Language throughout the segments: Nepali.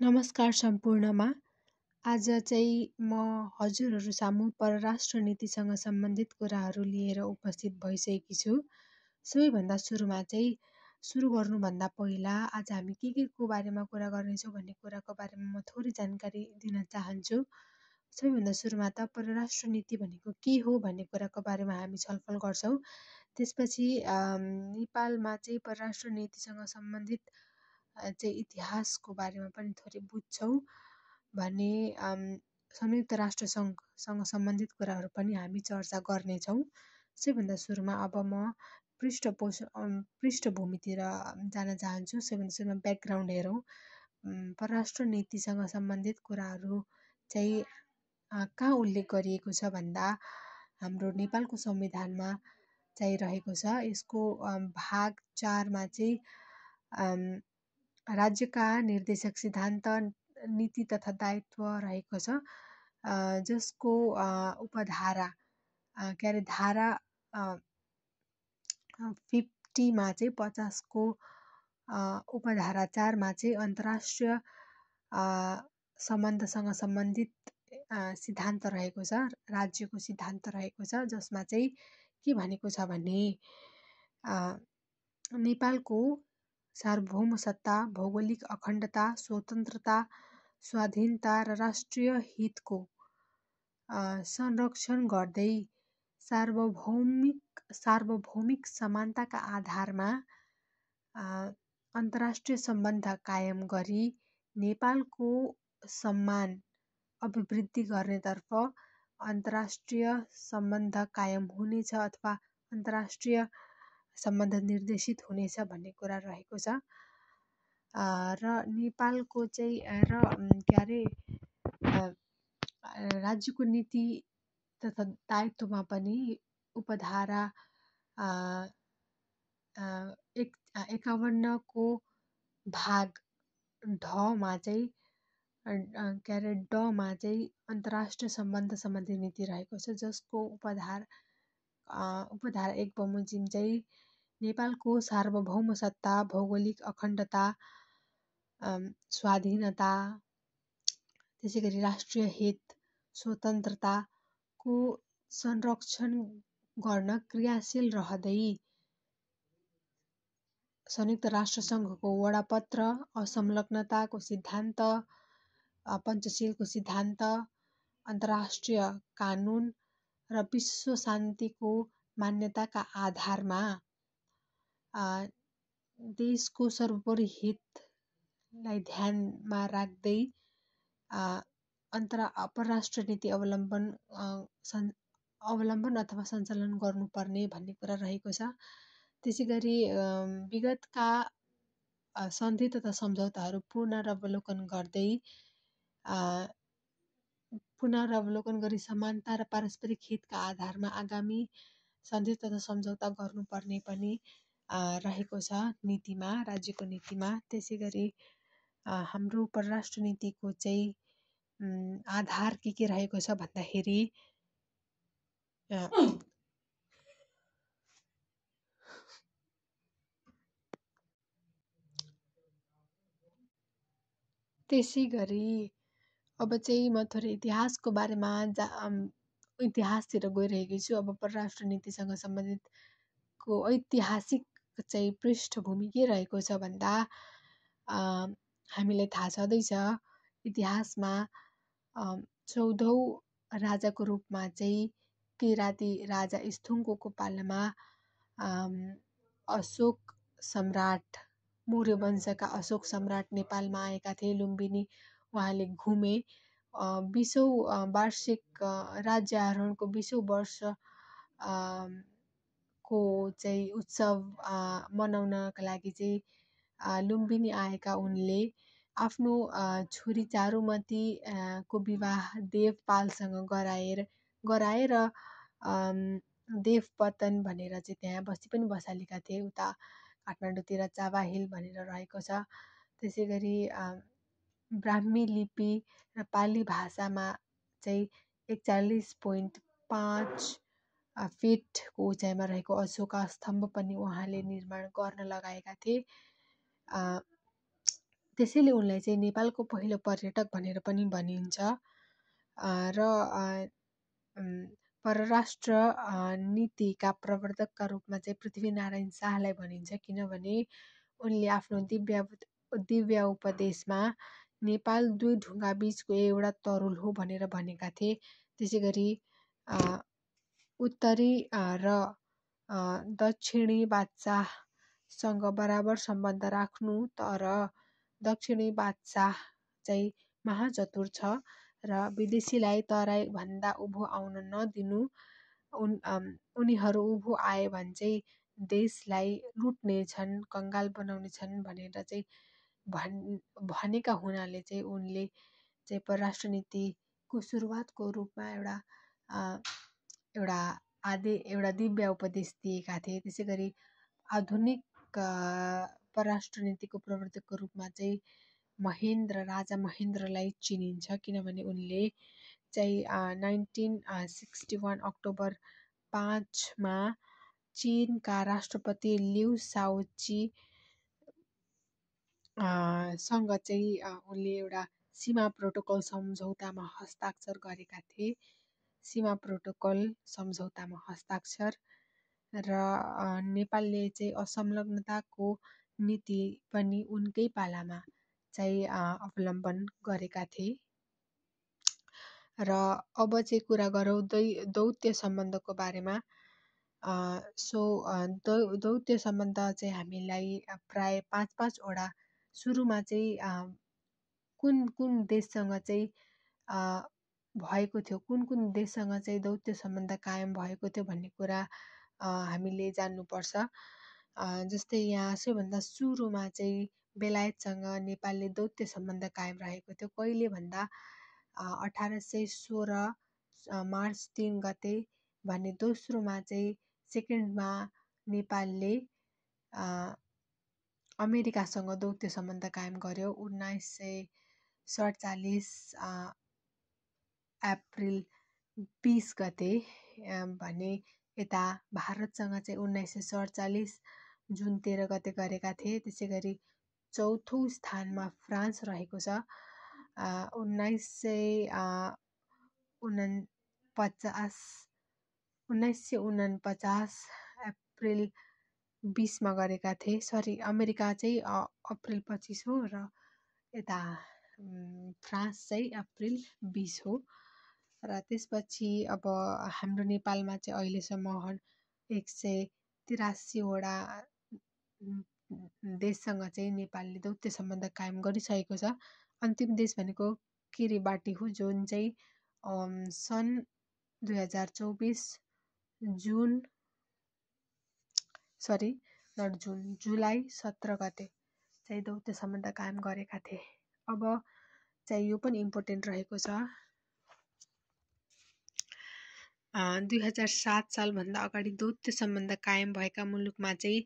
नमस्कार सम्पूर्णमा। आज चाहिँ म हजुरहरू सामु परराष्ट्र नीतिसँग सम्बन्धित कुराहरू लिएर उपस्थित भइसकेकी छु। सबैभन्दा सुरुमा चाहिँ सुरु गर्नुभन्दा पहिला आज हामी के को बारेमा कुरा गर्नेछौँ भन्ने कुराको बारेमा म थोरै जानकारी दिन चाहन्छु। सबैभन्दा सुरुमा त परराष्ट्र नीति भनेको के हो भन्ने कुराको बारेमा हामी छलफल गर्छौँ। त्यसपछि नेपालमा चाहिँ परराष्ट्र नीतिसँग सम्बन्धित चाहिँ इतिहासको बारेमा पनि थोरै बुझ्छौँ भने संयुक्त राष्ट्र सङ्घसँग सम्बन्धित कुराहरू पनि हामी चर्चा गर्नेछौँ। सबैभन्दा सुरुमा अब म पृष्ठभूमितिर जान चाहन्छु। सबैभन्दा सुरुमा ब्याकग्राउन्ड हेरौँ। परराष्ट्र नीतिसँग सम्बन्धित कुराहरू चाहिँ कहाँ उल्लेख गरिएको छ भन्दा हाम्रो नेपालको संविधानमा चाहिँ रहेको छ। यसको भाग 4 मा चाहिँ राज्यका निर्देशक सिद्धान्त नीति तथा दायित्व रहेको छ, जसको उपधारा धारा 50 मा चाहिँ 50 को उपधारा 4 मा चाहिँ अन्तर्राष्ट्रिय सम्बन्धसँग सम्बन्धित सिद्धान्त रहेको छ, राज्यको सिद्धान्त रहेको छ, जसमा चाहिँ के भनेको छ भने नेपालको सार्वभौम सत्ता, भौगोलिक अखण्डता, स्वतन्त्रता, स्वाधीनता र राष्ट्रिय हितको संरक्षण गर्दै सार्वभौमिक समानताका आधारमा अन्तर्राष्ट्रिय सम्बन्ध कायम गरी नेपालको सम्मान अभिवृद्धि गर्नेतर्फ अन्तर्राष्ट्रिय सम्बन्ध कायम हुनेछ अथवा अन्तर्राष्ट्रिय सम्बन्ध निर्देशित हुनेछ भन्ने कुरा रहेको छ। र नेपालको चाहिँ राज्यको नीति तथा दायित्वमा पनि उपधारा 51 को भाग ढ मा चाहिँ ड मा चाहिँ अन्तर्राष्ट्रिय सम्बन्ध सम्बन्धी नीति रहेको छ, जसको उपधारा 1 बमोजिम चाहिँ नेपालको सार्वभौम सत्ता, भौगोलिक अखण्डता, स्वाधीनता, त्यसैगरी राष्ट्रिय हित, स्वतन्त्रताको संरक्षण गर्न क्रियाशील रहँदै संयुक्त राष्ट्र सङ्घको वडापत्र, असंलग्नताको सिद्धान्त, पञ्चशीलको सिद्धान्त, अन्तर्राष्ट्रिय कानुन र विश्व शान्तिको मान्यताका आधारमा देशको सर्वोपरि हितलाई ध्यानमा राख्दै परराष्ट्र नीति अवलम्बन अथवा सञ्चालन गर्नुपर्ने भन्ने कुरा रहेको छ। त्यसैगरी विगतका सन्धि तथा सम्झौताहरू पुनरावलोकन गरी समानता र पारस्परिक हितका आधारमा आगामी सन्धि तथा सम्झौता गर्नुपर्ने पनि रहेको छ नीतिमा, राज्यको नीतिमा। त्यसैगरी हाम्रो परराष्ट्र नीतिको चाहिँ आधार के रहेको छ भन्दाखेरि त्यसैगरी अब चाहिँ म थोरै इतिहासको बारेमा इतिहासतिर गइरहेकी छु। अब परराष्ट्र नीतिसँग सम्बन्धितको ऐतिहासिक चाहिँ पृष्ठभूमि के रहेको छ भन्दा हामीलाई थाहा छँदैछ इतिहासमा 14औं राजाको रूपमा चाहिँ किराती राजा स्थुङ्गको पालामा अशोक सम्राट, मौर्य वंशका अशोक सम्राट नेपालमा आएका थिए। लुम्बिनी उहाँले घुमे। 20औं वार्षिक राज्य आरोहणको 20औं वर्ष को चाहिँ उत्सव मनाउनका लागि चाहिँ लुम्बिनी आएका उनले आफ्नो छोरी चारुमती को विवाह देवपालसँग गराएर देवपतन भनेर चाहिँ त्यहाँ बस्ती पनि बसालेका थिए। उता काठमाडौँतिर चाबाहिल भनेर रहेको छ। त्यसैगरी ब्राह्मी लिपि र पाली भाषामा चाहिँ 41.5 फिटको उचाइमा रहेको अशोका स्तम्भ पनि उहाँले निर्माण गर्न लगाएका थिए। त्यसैले उनलाई चाहिँ नेपालको पहिलो पर्यटक भनेर पनि भनिन्छ। र परराष्ट्र नीतिका प्रवर्तकका रूपमा चाहिँ पृथ्वीनारायण शाहलाई भनिन्छ, किनभने उनले आफ्नो दिव्य उपदेशमा नेपाल दुई ढुङ्गा बीचको एउटा तरुल हो भनेर भनेका थिए। त्यसै गरी उत्तरी र दक्षिणी बादशाहसँग बराबर सम्बन्ध राख्नु, तर दक्षिणी बादशाह चाहिँ महाचतुर छ र विदेशीलाई तराई भन्दा उँभो आउन नदिनु, उनीहरू उँभो आए भने चाहिँ देशलाई लुट्नेछन्, कङ्गाल बनाउनेछन् भनेर चाहिँ भनेका हुनाले चाहिँ उनले चाहिँ परराष्ट्र नीतिको सुरुवातको रूपमा एउटा दिव्य उपदेश दिएका थिए। त्यसै गरी आधुनिक परराष्ट्र नीतिको प्रवर्तकको रूपमा चाहिँ राजा महेन्द्रलाई चिनिन्छ, किनभने उनले चाहिँ 1961 अक्टोबर 5 चीनका राष्ट्रपति लिउ शाओची सँग चाहिँ उनले एउटा सीमा प्रोटोकल सम्झौतामा हस्ताक्षर गरेका थिए। सीमा प्रोटोकल सम्झौतामा हस्ताक्षर र नेपालले चाहिँ असंलग्नताको नीति पनि उनकै पालामा चाहिँ अवलम्बन गरेका थिए। र अब चाहिँ कुरा गरौँ दौत्य सम्बन्धको बारेमा। दौत्य सम्बन्ध चाहिँ हामीलाई प्राय 5-5वटा सुरुमा चाहिँ कुन देशसँग चाहिँ भएको थियो, कुन देशसँग चाहिँ दौत्य सम्बन्ध कायम भएको थियो भन्ने कुरा हामीले जान्नुपर्छ। जस्तै यहाँ सबैभन्दा सुरुमा चाहिँ बेलायतसँग नेपालले दौत्य सम्बन्ध कायम रहेको थियो। कहिले भन्दा 1816 मार्च 3 गते भने दोस्रोमा चाहिँ सेकेन्डमा नेपालले अमेरिकासँग दौत्य सम्बन्ध कायम गर्यो। 1947 अप्रिल 20 गते भने यता भारतसँग चाहिँ 1947 जुन 13 गते गरेका थिए। त्यसै गरी चौथो स्थानमा फ्रान्स रहेको छ। 1949 अप्रिल 20 गरेका थिए। अमेरिका चाहिँ अप्रिल 25 हो र यता फ्रान्स चाहिँ अप्रिल 20 हो। र त्यसपछि अब हाम्रो नेपालमा चाहिँ अहिलेसम्म 183वटा देशसँग चाहिँ नेपालले दौत्य सम्बन्ध कायम गरिसकेको छ। अन्तिम देश भनेको किरिबाटी हो, जुन चाहिँ सन् 2024 जुलाई 17 गते चाहिँ दौत्य सम्बन्ध कायम गरेका थिए। अब चाहिँ यो पनि इम्पोर्टेन्ट रहेको छ। 2007 सालभन्दा अगाडि दौत्य सम्बन्ध कायम भएका मुलुकमा चाहिँ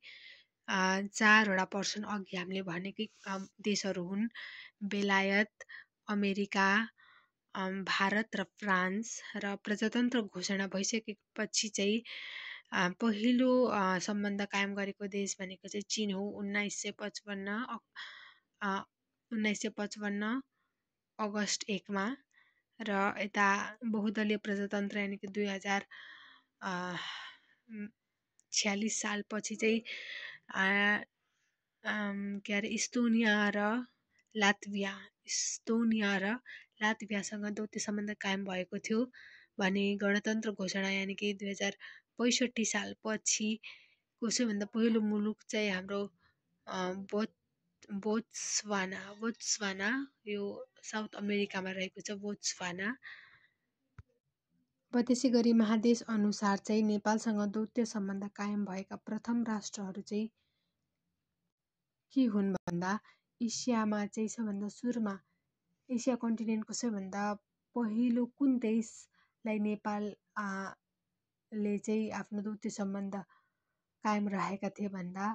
4वटा पर्छन्। अघि हामीले भनेकै देशहरू हुन् बेलायत, अमेरिका, भारत र फ्रान्स। र प्रजातन्त्र घोषणा भइसकेपछि चाहिँ पहिलो सम्बन्ध कायम गरेको देश भनेको चाहिँ चीन हो। 1955 अगस्ट 1 र यता बहुदलीय प्रजातन्त्र यानि कि 2046 सालपछि चाहिँ इस्तोनिया र लात्भियासँग दौत्य सम्बन्ध कायम भएको थियो भने गणतन्त्र घोषणा यानि कि 2065 सालपछि सबैभन्दा पहिलो मुलुक चाहिँ हाम्रो बोत्सवाना, यो साउथ अमेरिकामा रहेको छ बोत्सवाना। त्यसै गरी महादेश अनुसार चाहिँ नेपालसँग दौत्य सम्बन्ध कायम भएका प्रथम राष्ट्रहरू चाहिँ के हुन् भन्दा एसियामा चाहिँ सबभन्दा सुरुमा एसिया कन्टिनेन्टको सबैभन्दा पहिलो कुन देशलाई नेपालले चाहिँ आफ्नो दौत्य सम्बन्ध कायम राखेका थिए भन्दा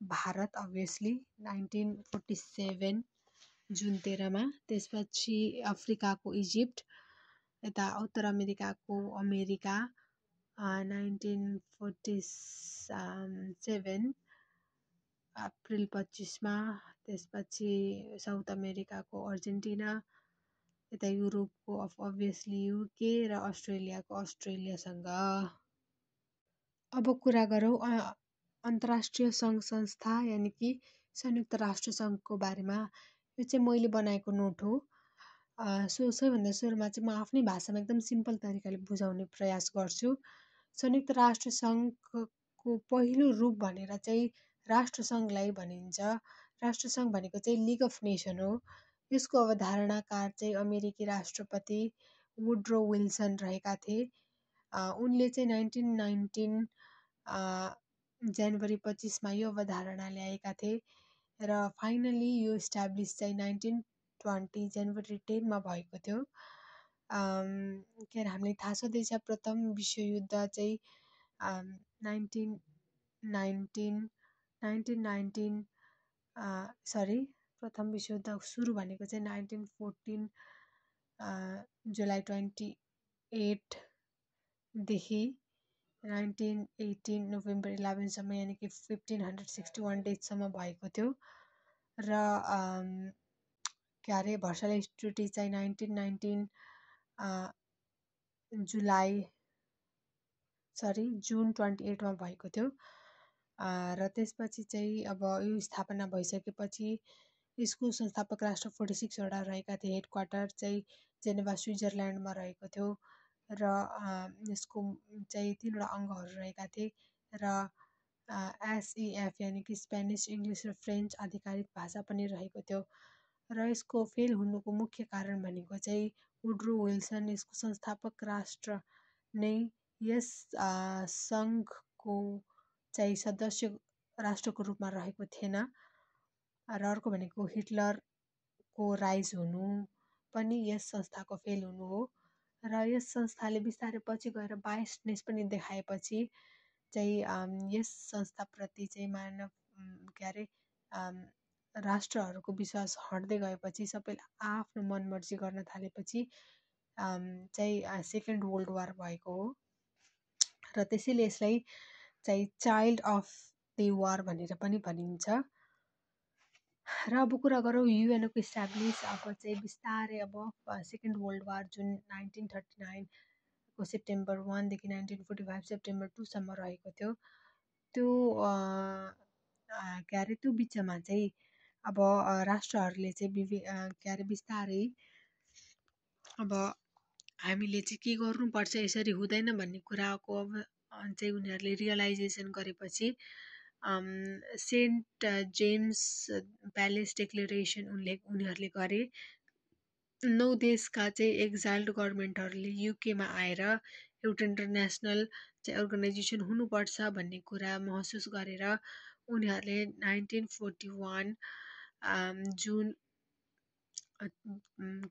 भारत अभियसली 1947 जुन 13 त्यसपछि अफ्रिकाको इजिप्ट, यता उत्तर अमेरिकाको अमेरिका 1947 अप्रिल 25 त्यसपछि साउथ अमेरिकाको अर्जेन्टिना, यता युरोपको अभियसली युके र अस्ट्रेलियाको अस्ट्रेलियासँग। अब कुरा गरौँ अन्तर्राष्ट्रिय सङ्घ संस्था यानि कि संयुक्त राष्ट्र सङ्घको बारेमा। यो चाहिँ मैले बनाएको नोट हो। सबैभन्दा सुरुमा चाहिँ म आफ्नै भाषामा एकदम सिम्पल तरिकाले बुझाउने प्रयास गर्छु। संयुक्त राष्ट्र सङ्घको पहिलो रूप भनेर चाहिँ राष्ट्रसङ्घलाई भनिन्छ। राष्ट्रसङ्घ भनेको चाहिँ लिग अफ नेसन हो। यसको अवधारणाकार चाहिँ अमेरिकी राष्ट्रपति वुड्रो विल्सन रहेका थिए। उनले चाहिँ 1919 जनवरी 25मा यो अवधारणा ल्याएका थिए र फाइनली यो इस्टाब्लिस चाहिँ 1920 जनवरी 10मा भएको थियो। के अरे हामीलाई थाहा छँदैछ प्रथम विश्वयुद्ध चाहिँ 1919 प्रथम विश्वयुद्ध सुरु भनेको चाहिँ 1914 जुलाई 28 देखि 1918 नोभेम्बर 11सम्म यानि कि 1561 डेजसम्म भएको थियो र के अरे भर्साइलेस ट्रिटी चाहिँ 1919 जुन 28मा भएको थियो र त्यसपछि चाहिँ अब यो स्थापना भइसकेपछि यसको संस्थापक राष्ट्र 46 वटा रहेका थिए। हेडक्वार्टर चाहिँ जेनेभा स्विजरल्यान्डमा रहेको थियो र यसको चाहिँ 3वटा अङ्गहरू रहेका थिए र एसइएफ यानि कि स्पेनिस, इङ्ग्लिस र फ्रेन्च आधिकारिक भाषा पनि रहेको थियो र यसको फेल हुनुको मुख्य कारण भनेको चाहिँ वुड्रो विल्सन यसको संस्थापक राष्ट्र नै यस सङ्घको चाहिँ सदस्य राष्ट्रको रूपमा रहेको थिएन र अर्को भनेको हिटलरको राइज हुनु पनि यस संस्थाको फेल हुनु हो र यस संस्थाले बिस्तारै पछि गएर बायसनेस पनि देखाएपछि चाहिँ यस संस्थाप्रति चाहिँ मानव के अरे राष्ट्रहरूको विश्वास हट्दै गएपछि सबैले आफ्नो मनमर्जी गर्न थालेपछि चाहिँ सेकेन्ड वर्ल्ड वार भएको हो र त्यसैले यसलाई चाहिँ चाइल्ड अफ द वार भनेर पनि भनिन्छ। र अब कुरा गरौँ युएनको इस्टाब्लिस अब चाहिँ बिस्तारै अब सेकेन्ड वर्ल्ड वार जुन 1939 को सेप्टेम्बर 1 देखि 1945 सेप्टेम्बर 2 सम्म रहेको थियो त्यो के अरे त्यो बिचमा चाहिँ अब राष्ट्रहरूले चाहिँ के अरे बिस्तारै अब हामीले चाहिँ के गर्नुपर्छ यसरी हुँदैन भन्ने कुराको अब चाहिँ उनीहरूले रियलाइजेसन गरेपछि सेन्ट जेम्स प्यालेस डिक्लेरेसन उनीहरूले गरे। 9 देशका चाहिँ एक्जाइल्ड गभर्मेन्टहरूले युकेमा आएर एउटा इन्टरनेसनल चाहिँ अर्गनाइजेसन हुनुपर्छ भन्ने कुरा महसुस गरेर उनीहरूले 1941 जुन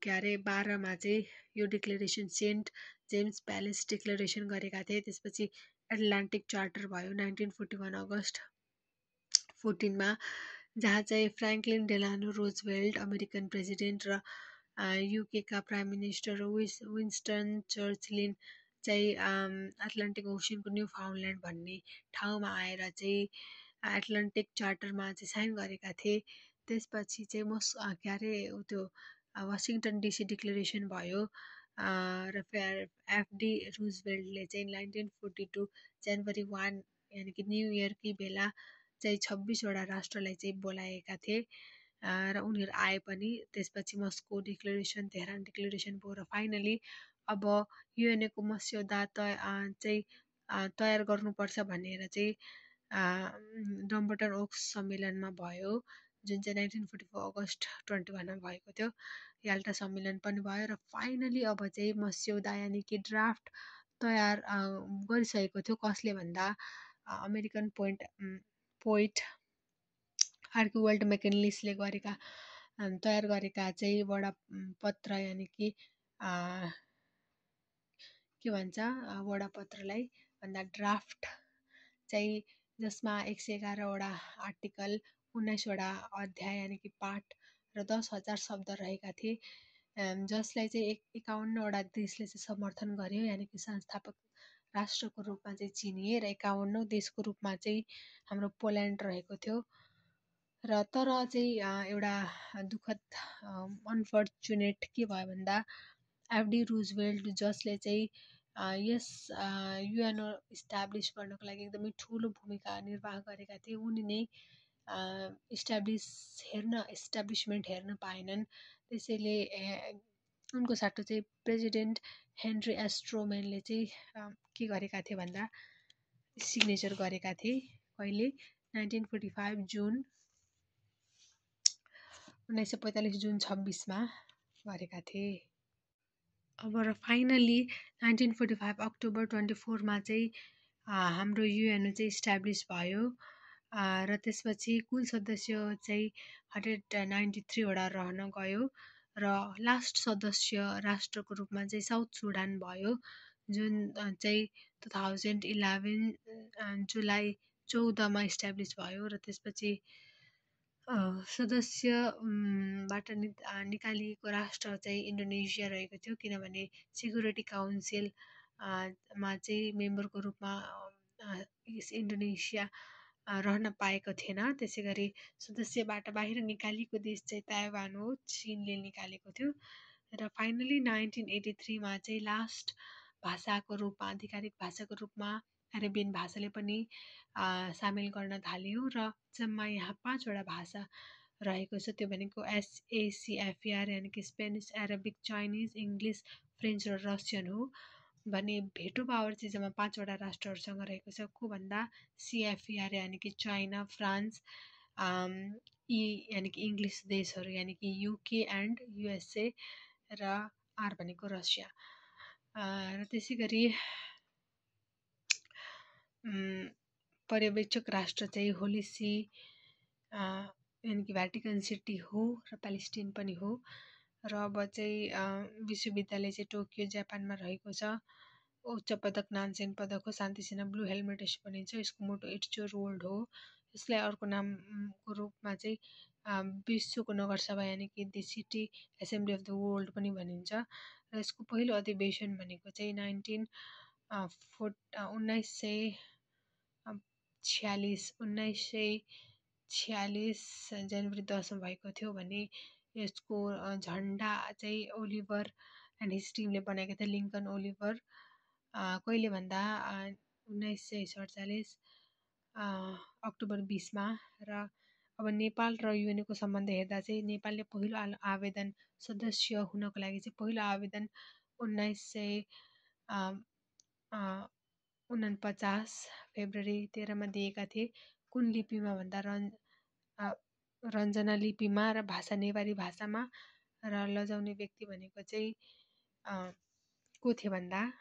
के अरे 12मा चाहिँ यो declaration Saint James Palace declaration गरेका थिए। त्यसपछि एटलान्टिक चार्टर भयो 1941 अगस्त 14मा जहाँ चाहिँ Franklin Delano Roosevelt American president र युकेका प्राइम मिनिस्टर विन्स्टन चर्चिल चाहिँ एटलान्टिक ओसनको न्यू फाउन्डल्यान्ड भन्ने ठाउँमा आएर चाहिँ एटलान्टिक चार्टरमा चाहिँ साइन गरेका थिए। त्यसपछि चाहिँ के अरे त्यो वासिङटन डिसी डिक्लेरेसन भयो र एफडी रुजवेल्टले चाहिँ 1942 जनवरी 1 यानि कि न्यू इयरकै बेला चाहिँ 26वटा राष्ट्रलाई चाहिँ बोलाएका थिए र उनीहरू आए पनि। त्यसपछि मस्को डिक्लेरेसन, तेहरान डिक्लेरेसन भयो र फाइनली अब युएनएको मस्यौदा चाहिँ तयार गर्नुपर्छ भनेर चाहिँ डम्बल्टन ओक्स सम्मेलनमा भयो जुन चाहिँ 1944 अगस्त 21मा भएको थियो। याल्टा सम्मेलन पनि भयो र फाइनली अब चाहिँ मस्यौदा यानि कि ड्राफ्ट तयार गरिसकेको थियो। कसले भन्दा अमेरिकन पोइट आर्किवेल्ट मेकिन्लेसले तयार गरेका चाहिँ वडा पत्र यानि कि के भन्छ वडा पत्रलाई भन्दा ड्राफ्ट चाहिँ जसमा 111वटा आर्टिकल 19वटा अध्याय यानि कि पाठ र 10,000 शब्द रहेका थिए जसलाई चाहिँ 51वटा देशले चाहिँ समर्थन गर्यो यानि कि संस्थापक राष्ट्रको रूपमा चाहिँ चिनिए र 51औं देशको रूपमा चाहिँ हाम्रो पोल्यान्ड रहेको थियो र तर चाहिँ एउटा दुःखद अनफर्चुनेट के भयो भन्दा एफडी रुजवेल्ट जसले चाहिँ यस युएनओ इस्टाब्लिस गर्नको लागि एकदमै ठुलो भूमिका निर्वाह गरेका थिए, उनी नै इस्टाब्लिसमेन्ट हेर्न पाएनन्। त्यसैले उनको साटो चाहिँ प्रेसिडेन्ट हेनरी एस्ट्रोमेनले चाहिँ के गरेका थिए भन्दा सिग्नेचर गरेका थिए। कहिले 1945 जुन 1945 जुन 26मा गरेका थिए। अब र फाइनली 1945 अक्टोबर 24मा चाहिँ हाम्रो युएनओ चाहिँ इस्टाब्लिस भयो र त्यसपछि कुल सदस्य चाहिँ 193 वटा रहन गयो र लास्ट सदस्य राष्ट्रको रूपमा चाहिँ साउथ सुडान भयो, जुन चाहिँ 2011 जुलाई 14मा इस्टाब्लिस भयो र त्यसपछि सदस्यबाट निकालिएको राष्ट्र चाहिँ इन्डोनेसिया रहेको थियो, किनभने सेक्युरिटी काउन्सिल मा चाहिँ मेम्बरको रूपमा इन्डोनेसिया रहन पाएको थिएन। त्यसै गरी सदस्यबाट बाहिर निकालिएको देश चाहिँ ताइवान हो, चीनले निकालेको थियो। र फाइनली 1983मा चाहिँ लास्ट भाषाको रूपमा, आधिकारिक भाषाको रूपमा अरेबियन भाषाले पनि सामेल गर्न थाल्यो र जम्मा यहाँ 5वटा भाषा रहेको छ। त्यो भनेको SACFER यानि कि Spanish, Arabic, Chinese, English, French र रसियन हो भने भेटो पावर चाहिँ जम्मा 5वटा राष्ट्रहरूसँग रहेको छ। को भन्दा CFER यानि कि चाइना, फ्रान्स, यानि कि इङ्ग्लिस देशहरू यानि कि UK एन्ड USA र R भनेको रसिया। र त्यसै गरी पर्यवेक्षक राष्ट्र चाहिँ होली सी यानि कि भ्याटिकन सिटी हो र प्यालेस्टिन पनि हो। र अब चाहिँ विश्वविद्यालय चाहिँ टोकियो जापानमा रहेको छ। उच्च पदक नानसेन पदक हो, शान्ति सेना ब्लू हेलमेट यसो भनिन्छ। यसको मोटो इट्स योर वर्ल्ड हो। यसलाई अर्को नामको रूपमा चाहिँ विश्वको नगरसभा यानि कि the city assembly of the world पनि भनिन्छ। र यसको पहिलो अधिवेशन भनेको चाहिँ 1946 जनवरी 10मा भएको थियो भने यसको झन्डा चाहिँ ओलिभर एन्ड हिज टिमले बनाएको थियो, लिङ्कन ओलिभर। कहिले भन्दा 1947 अक्टोबर 20मा। र अब नेपाल र युएनओको सम्बन्ध हेर्दा चाहिँ नेपालले पहिलो आवेदन सदस्य हुनको लागि चाहिँ पहिलो आवेदन 1949 फेब्रुअरी 13मा दिएका थिए। कुन लिपिमा भन्दा रञ्जना लिपिमा र भाषा नेवारी भाषामा। र लजाउने व्यक्ति भनेको चाहिँ को थिए भन्दा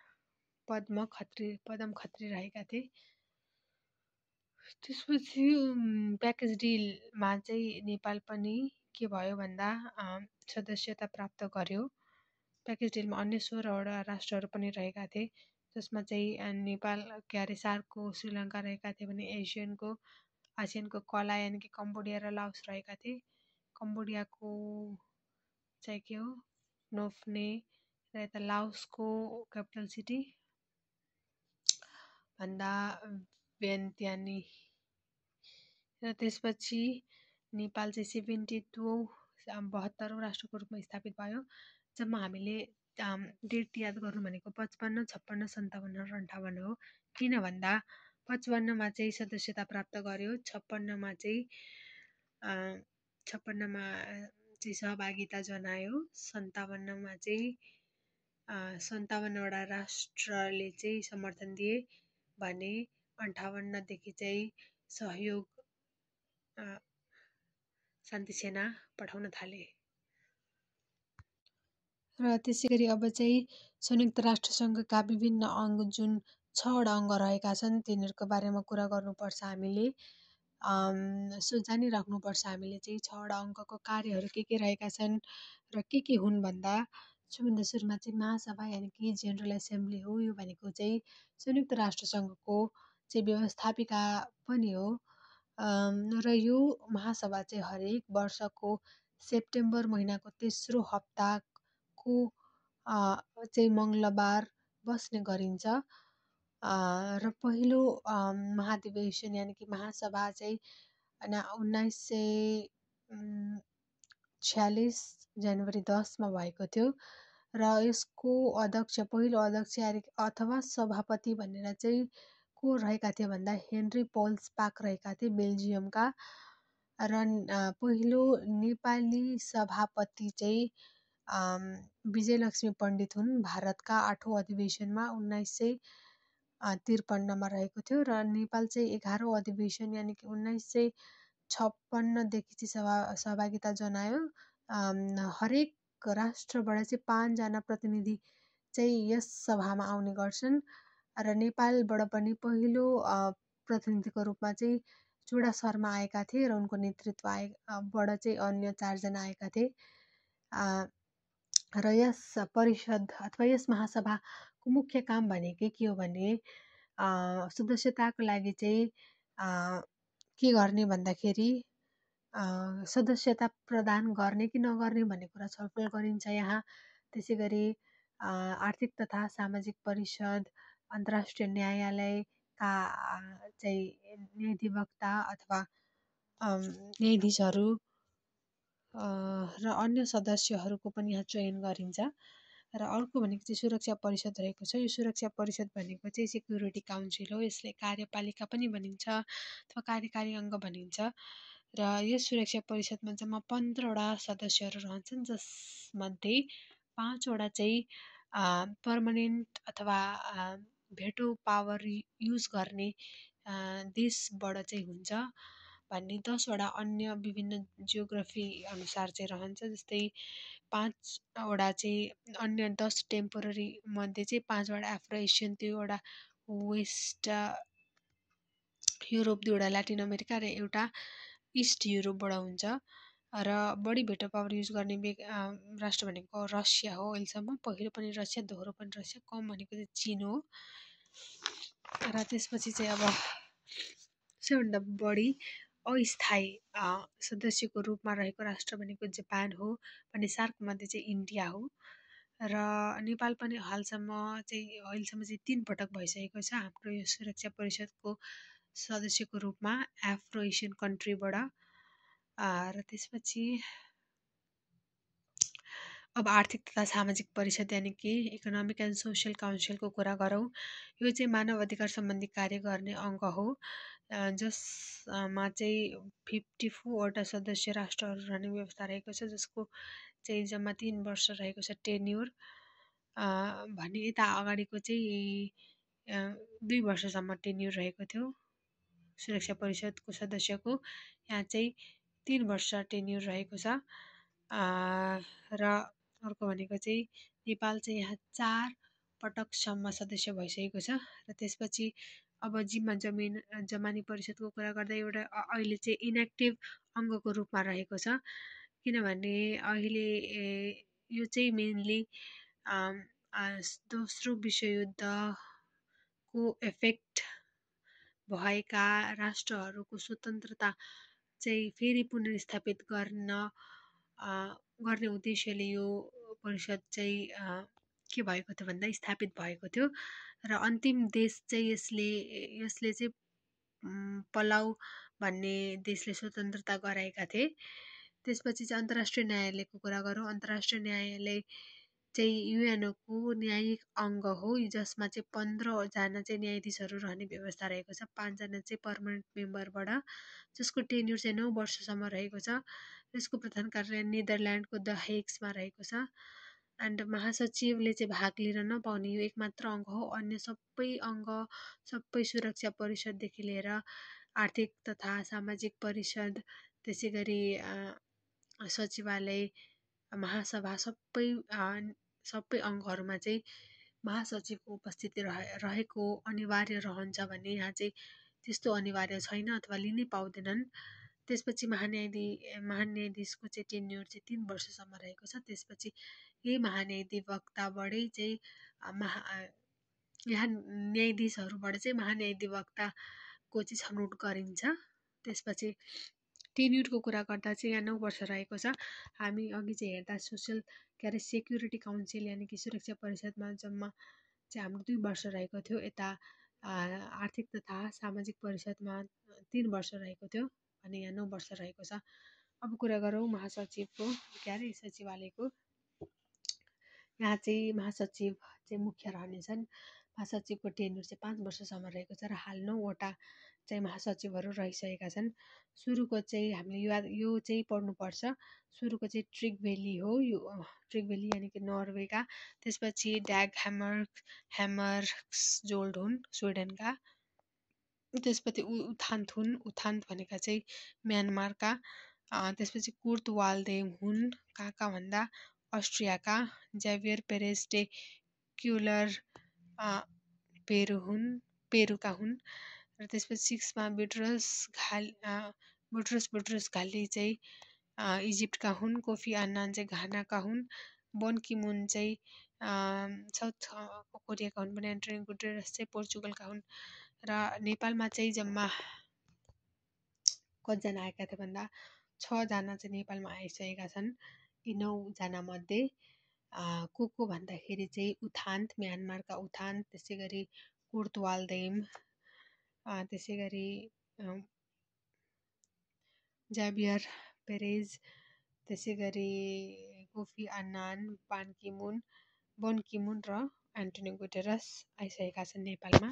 पदम खत्री रहेका थिए। त्यसपछि प्याकेज डिलमा चाहिँ नेपाल पनि के भयो भन्दा सदस्यता प्राप्त गर्यो। प्याकेज डिलमा अन्य 16वटा राष्ट्रहरू पनि रहेका थिए, जसमा चाहिँ नेपाल सार्कको श्रीलङ्का रहेका थिए भने आसियानको कला यानि कि कम्बोडिया र लाओस रहेका थिए। कम्बोडियाको चाहिँ के हो नोफ्ने र यता लाओसको क्यापिटल सिटी भन्दा भेन्त्यानी। र त्यसपछि नेपाल चाहिँ 72औं राष्ट्रको रूपमा स्थापित भयो। जम्मा हामीले डेट याद गर्नु भनेको 55, 56, 57 र 58 हो। किन भन्दा 55मा चाहिँ सदस्यता प्राप्त गर्यो, 56मा चाहिँ सहभागिता जनायो, 57मा चाहिँ 57वटा राष्ट्रले चाहिँ समर्थन दिए भने 58देखि चाहिँ सहयोग शान्ति सेना पठाउन थाले। र त्यसै गरी अब चाहिँ संयुक्त राष्ट्रसङ्घका विभिन्न अङ्ग, जुन 6वटा अङ्ग रहेका छन्, तिनीहरूको बारेमा कुरा गर्नुपर्छ हामीले। सो जानिराख्नुपर्छ हामीले चाहिँ 6वटा अङ्गको कार्यहरू के रहेका छन् र के हुन् भन्दा सबभन्दा सुरुमा चाहिँ महासभा यानि कि जेनरल एसेम्ब्ली हो। यो भनेको चाहिँ संयुक्त राष्ट्रसङ्घको चाहिँ व्यवस्थापिका पनि हो। र यो महासभा चाहिँ हरेक वर्षको सेप्टेम्बर महिनाको तेस्रो हप्ताको चाहिँ मङ्गलबार बस्ने गरिन्छ। र पहिलो महाधिवेशन यानि कि महासभा चाहिँ 1946 जनवरी 10मा भएको थियो र यसको पहिलो अध्यक्ष अथवा सभापति भनेर चाहिँ को रहेका थिए भन्दा हेनरी पल स्पार्क रहेका थिए बेल्जियमका र पहिलो नेपाली सभापति चाहिँ विजयलक्ष्मी पण्डित हुन्। भारतका 8औं अधिवेशनमा 1953मा रहेको थियो र नेपाल चाहिँ 11औं अधिवेशन यानि कि 1956 देखि चाहिँ सहभागिता जनायो। हरेक राष्ट्रबाट चाहिँ 5 जना प्रतिनिधि चाहिँ यस सभामा आउने गर्छन् र नेपालबाट पनि पहिलो प्रतिनिधिको रूपमा चाहिँ चुडा शर्मा आएका थिए र उनको नेतृत्वबाट चाहिँ अन्य 4 जना आएका थिए र यस परिषद अथवा यस महासभाको मुख्य काम भनेकै के हो भने सदस्यताको लागि चाहिँ के गर्ने भन्दाखेरि सदस्यता प्रदान गर्ने कि नगर्ने भन्ने कुरा छलफल गरिन्छ यहाँ। त्यसै गरी आर्थिक तथा सामाजिक परिषद, अन्तर्राष्ट्रिय न्यायालयका चाहिँ न्यायाधिवक्ता अथवा न्यायाधीशहरू र अन्य सदस्यहरूको पनि यहाँ चयन गरिन्छ। र अर्को भनेको चाहिँ सुरक्षा परिषद रहेको छ। यो सुरक्षा परिषद भनेको चाहिँ सेक्युरिटी काउन्सिल हो। यसले कार्यपालिका पनि भनिन्छ अथवा कार्यकारी अङ्ग भनिन्छ र यस सुरक्षा परिषदमा जम्मा 15वटा सदस्यहरू रहन्छन्, जसमध्ये 5वटा चाहिँ पर्मनेन्ट अथवा भेटो पावर युज गर्ने देशबाट चाहिँ हुन्छ भन्ने 10वटा अन्य विभिन्न जियोग्राफी अनुसार चाहिँ रहन्छ। जस्तै 5वटा चाहिँ अन्य 10 टेम्पोररी मध्ये चाहिँ 5वटा एफ्रो एसियन, 2वटा वेस्ट युरोप, 2वटा ल्याटिन अमेरिका र एउटा इस्ट युरोपबाट हुन्छ। र बढी भेटो पावर युज गर्ने राष्ट्र भनेको रसिया हो। अहिलेसम्म पहिलो पनि रसिया, दोहोरो पनि रसिया, कम भनेको चाहिँ चीन हो। र त्यसपछि चाहिँ अब सबैभन्दा बढी अस्थायी सदस्यको रूपमा रहेको राष्ट्र भनेको जापान हो भने सार्कमध्ये चाहिँ इन्डिया हो। र नेपाल पनि अहिलेसम्म चाहिँ 3 पटक भइसकेको छ हाम्रो यो सुरक्षा परिषदको सदस्यको रूपमा एफ्रो एसियन कन्ट्रीबाट। र त्यसपछि अब आर्थिक तथा सामाजिक परिषद यानि कि इकोनोमिक एन्ड सोसियल काउन्सिलको कुरा गरौँ। यो चाहिँ मानव अधिकार सम्बन्धी कार्य गर्ने अङ्ग हो, जसमा चाहिँ 54वटा सदस्य राष्ट्रहरू रहने व्यवस्था रहेको छ, जसको चाहिँ जम्मा 3 वर्ष रहेको छ टेन्युर भने यता अगाडिको चाहिँ 2 वर्षसम्म टेन्युर रहेको थियो सुरक्षा परिषदको सदस्यको। यहाँ चाहिँ 3 वर्ष टेन्युर रहेको छ। र अर्को भनेको चाहिँ नेपाल चाहिँ यहाँ 4 पटकसम्म सदस्य भइसकेको छ। र त्यसपछि अब जिम्मा जमानी परिषदको कुरा गर्दा एउटा अहिले चाहिँ इनएक्टिभ अङ्गको रूपमा रहेको छ, किनभने अहिले यो चाहिँ मेनली दोस्रो विश्वयुद्धको इफेक्ट भएका राष्ट्रहरूको स्वतन्त्रता चाहिँ फेरि पुनर्स्थापित गर्ने उद्देश्यले यो परिषद चाहिँ के भएको थियो भन्दा स्थापित भएको थियो। र अन्तिम देश चाहिँ यसले चाहिँ पलाउ भन्ने देशले स्वतन्त्रता गराएका थिए। त्यसपछि चाहिँ अन्तर्राष्ट्रिय न्यायालयको कुरा गरौँ। अन्तर्राष्ट्रिय न्यायालय चाहिँ युएनको न्यायिक अङ्ग हो, जसमा चाहिँ 15 जना चाहिँ न्यायाधीशहरू रहने व्यवस्था रहेको छ, 5 जना चाहिँ पर्मनेन्ट मेम्बरबाट, जसको टेन्युर चाहिँ 9 वर्षसम्म रहेको छ। यसको प्रधान कार्यालय नेदरल्यान्डको द हेग्समा रहेको छ। एन्ड महासचिवले चाहिँ भाग लिन नपाउने यो एकमात्र अङ्ग हो। अन्य सबै सुरक्षा परिषददेखि लिएर आर्थिक तथा सामाजिक परिषद, त्यसै गरी सचिवालय, महासभा, सबै अङ्गहरूमा चाहिँ महासचिवको उपस्थिति रहेको अनिवार्य रहन्छ भने यहाँ चाहिँ त्यस्तो अनिवार्य छैन अथवा लिनै पाउँदैनन्। त्यसपछि महान्यायाधीशको चाहिँ टेन्युर चाहिँ 3 वर्षसम्म रहेको छ। त्यसपछि यही महान्यायाधिवक्ताबाटै चाहिँ यहाँ न्यायाधीशहरूबाट चाहिँ महान्यायाधिवक्ताको चाहिँ छनौट गरिन्छ। त्यसपछि टेन्युरको कुरा गर्दा चाहिँ यहाँ 9 वर्ष रहेको छ। हामी अघि चाहिँ हेर्दा सेक्युरिटी काउन्सिल यानि कि सुरक्षा परिषदमा जम्मा चाहिँ हाम्रो 2 वर्ष रहेको थियो। यता आर्थिक तथा सामाजिक परिषदमा 3 वर्ष रहेको थियो। भने यहाँ 9 वर्ष रहेको छ। अब कुरा गरौँ महासचिवको सचिवालयको। यहाँ चाहिँ महासचिव चाहिँ मुख्य रहनेछन्। महासचिवको टेन्युर चाहिँ 5 वर्षसम्म रहेको छ र हाल 9वटा चाहिँ महासचिवहरू रहिसकेका छन्। सुरुको चाहिँ हामीले यो चाहिँ पढ्नुपर्छ। सुरुको चाहिँ ट्रिगभेली हो, यो ट्रिगभेली यानि कि नर्वेका। त्यसपछि ड्याग ह्यामर्सजोल्ड हुन् स्विडेनका। त्यसपछि उथान्त भनेका चाहिँ म्यानमारका। त्यसपछि कुर्ट वाल्देम हुन् कहाँका भन्दा अस्ट्रियाका। जेभियर पेरेज डे क्युलर पेरुका हुन्। र त्यसपछि 6मा बुट्रस घाली चाहिँ इजिप्टका हुन्। कोफी अन्नान चाहिँ घानाका हुन्। बन की मुन चाहिँ साउथ कोरियाका हुन् भने एन्टोनियो गुटेरेस चाहिँ पोर्चुगलका हुन्। र नेपालमा चाहिँ जम्मा कतिजना आएका थिए भन्दा 6 जना चाहिँ नेपालमा आइसकेका छन्। यी 9 जना मध्ये को भन्दाखेरि चाहिँ उथान्त म्यानमारका उथान्त, त्यसै गरी कुर्ट वाल्देम, त्यसै गरी जेभियर पेरेज, त्यसै गरी कोफी अन्नान, बन की मुन र एन्टोनियो गुटेरस आइसकेका छन् नेपालमा।